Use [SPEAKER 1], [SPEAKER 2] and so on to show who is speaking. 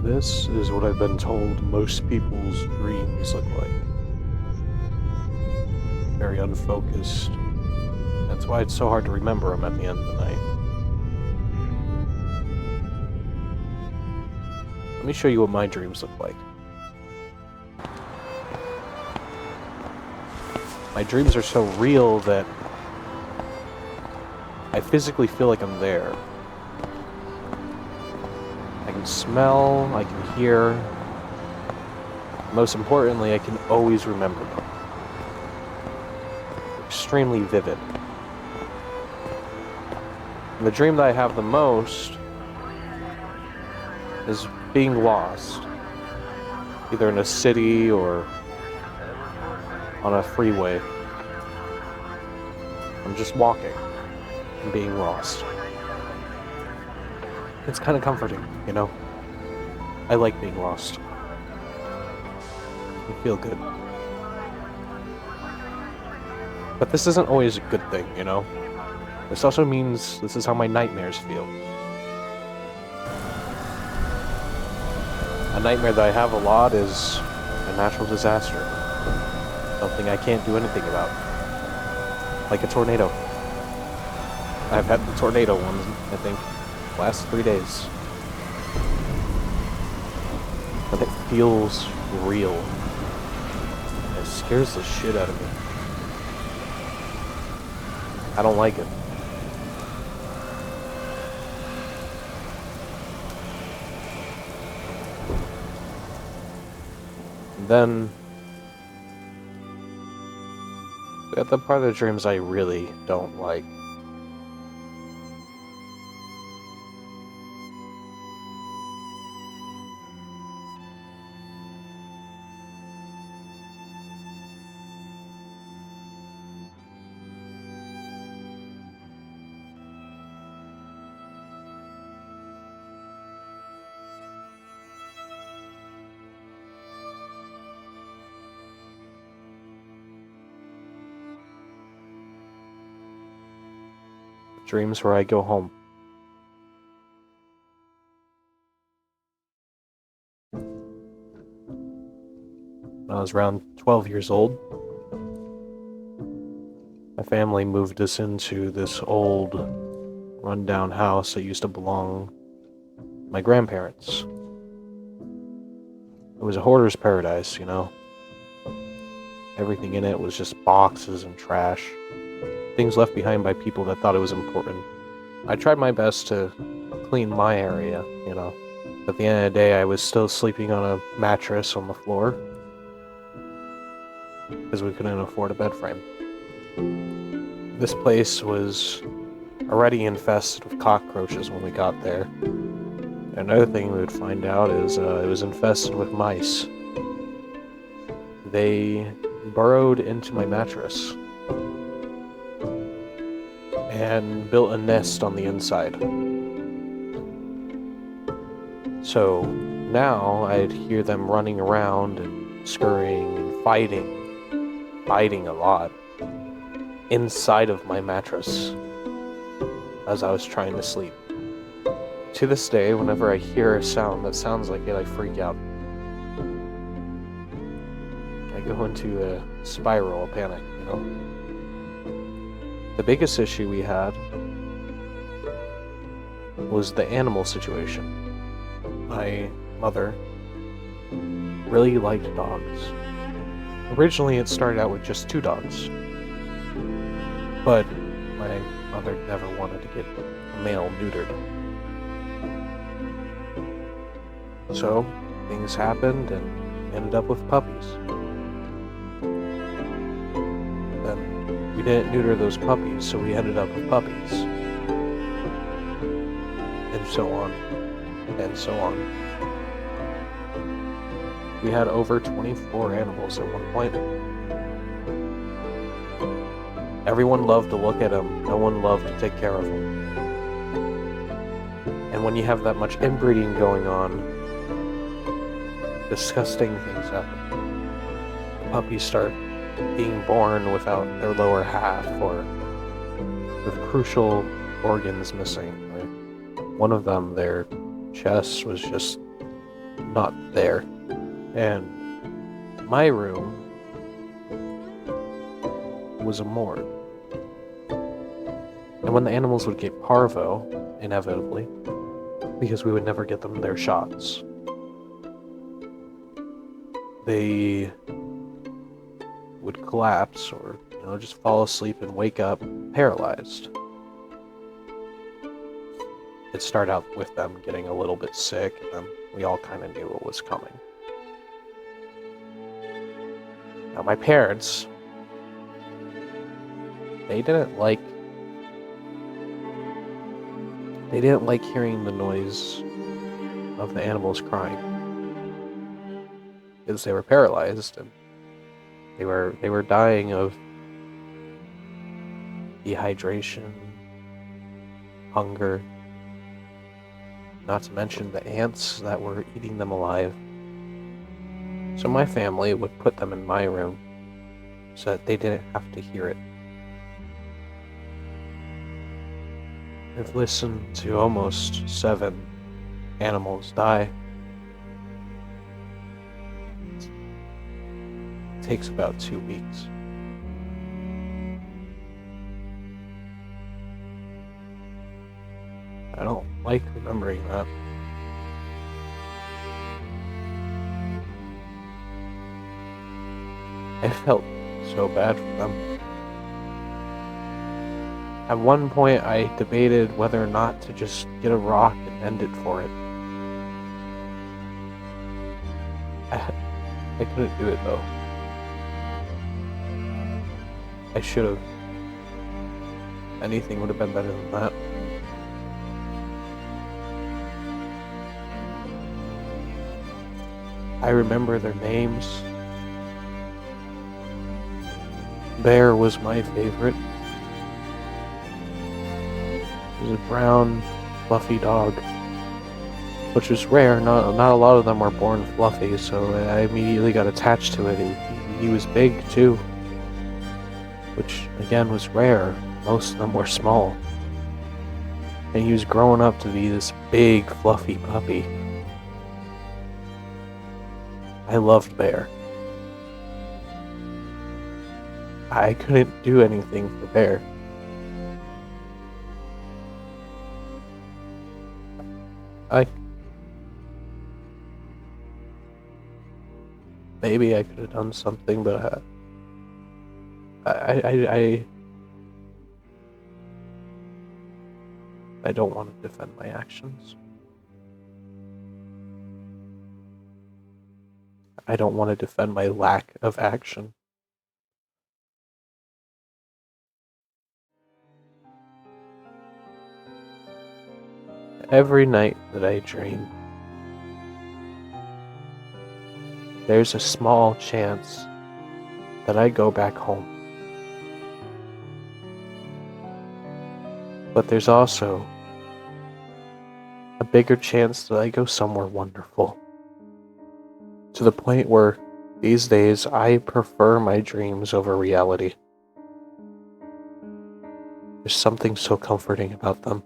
[SPEAKER 1] This is what I've been told most people's dreams look like. Very unfocused. That's why it's so hard to remember them at the end of the night. Let me show you what my dreams look like. My dreams are so real that I physically feel like I'm there. I can smell, I can hear. Most importantly, I can always remember them. Extremely vivid. And the dream that I have the most is being lost. Either in a city or on a freeway. I'm just walking and being lost. It's kind of comforting, you know? I like being lost. I feel good. But this isn't always a good thing, you know? This also means this is how my nightmares feel. A nightmare that I have a lot is a natural disaster. Something I can't do anything about. Like a tornado. I've had the tornado one, I think, last 3 days. And it feels real. It scares the shit out of me. I don't like it. And then we got the part of the dreams I really don't like. Dreams where I go home. When I was around 12 years old, my family moved us into this old, rundown house that used to belong to my grandparents. It was a hoarder's paradise, you know? Everything in it was just boxes and trash. Things left behind by people that thought it was important. I tried my best to clean my area, you know. But at the end of the day, I was still sleeping on a mattress on the floor because we couldn't afford a bed frame. This place was already infested with cockroaches when we got there. Another thing we would find out is it was infested with mice. They burrowed into my mattress and built a nest on the inside. So now I'd hear them running around and scurrying and fighting a lot inside of my mattress as I was trying to sleep. To this day, whenever I hear a sound that sounds like it, I freak out. I go into a spiral of panic, you know? The biggest issue we had was the animal situation. My mother really liked dogs. Originally, it started out with just 2 dogs. But my mother never wanted to get a male neutered. So, things happened and ended up with puppies. Then we didn't neuter those puppies, so we ended up with puppies. And so on. And so on. We had over 24 animals at one point. Everyone loved to look at them. No one loved to take care of them. And when you have that much inbreeding going on, disgusting things happen. The puppies start being born without their lower half or with crucial organs missing. Right? One of them, their chest was just not there. And my room was a morgue. And when the animals would get parvo, inevitably, because we would never get them their shots, they would collapse or, just fall asleep and wake up paralyzed. It started out with them getting a little bit sick, and then we all kind of knew what was coming. Now, my parents, they didn't like hearing the noise of the animals crying, because they were paralyzed and they were dying of dehydration, hunger, not to mention the ants that were eating them alive. So my family would put them in my room so that they didn't have to hear it. I've listened to almost 7 animals die. It takes about 2 weeks. I don't like remembering that. I felt so bad for them. At one point, I debated whether or not to just get a rock and end it for it. I couldn't do it though. I should have. Anything would have been better than that. I remember their names. Bear was my favorite. He was a brown, fluffy dog, which was rare. Not a lot of them were born fluffy, so I immediately got attached to it. He was big too, which again was rare. Most of them were small, and he was growing up to be this big, fluffy puppy. I loved Bear. I couldn't do anything for Bear. Maybe I could have done something, but I don't want to defend my actions. I don't want to defend my lack of action. Every night that I dream, there's a small chance that I go back home. But there's also a bigger chance that I go somewhere wonderful. To the point where these days I prefer my dreams over reality. There's something so comforting about them.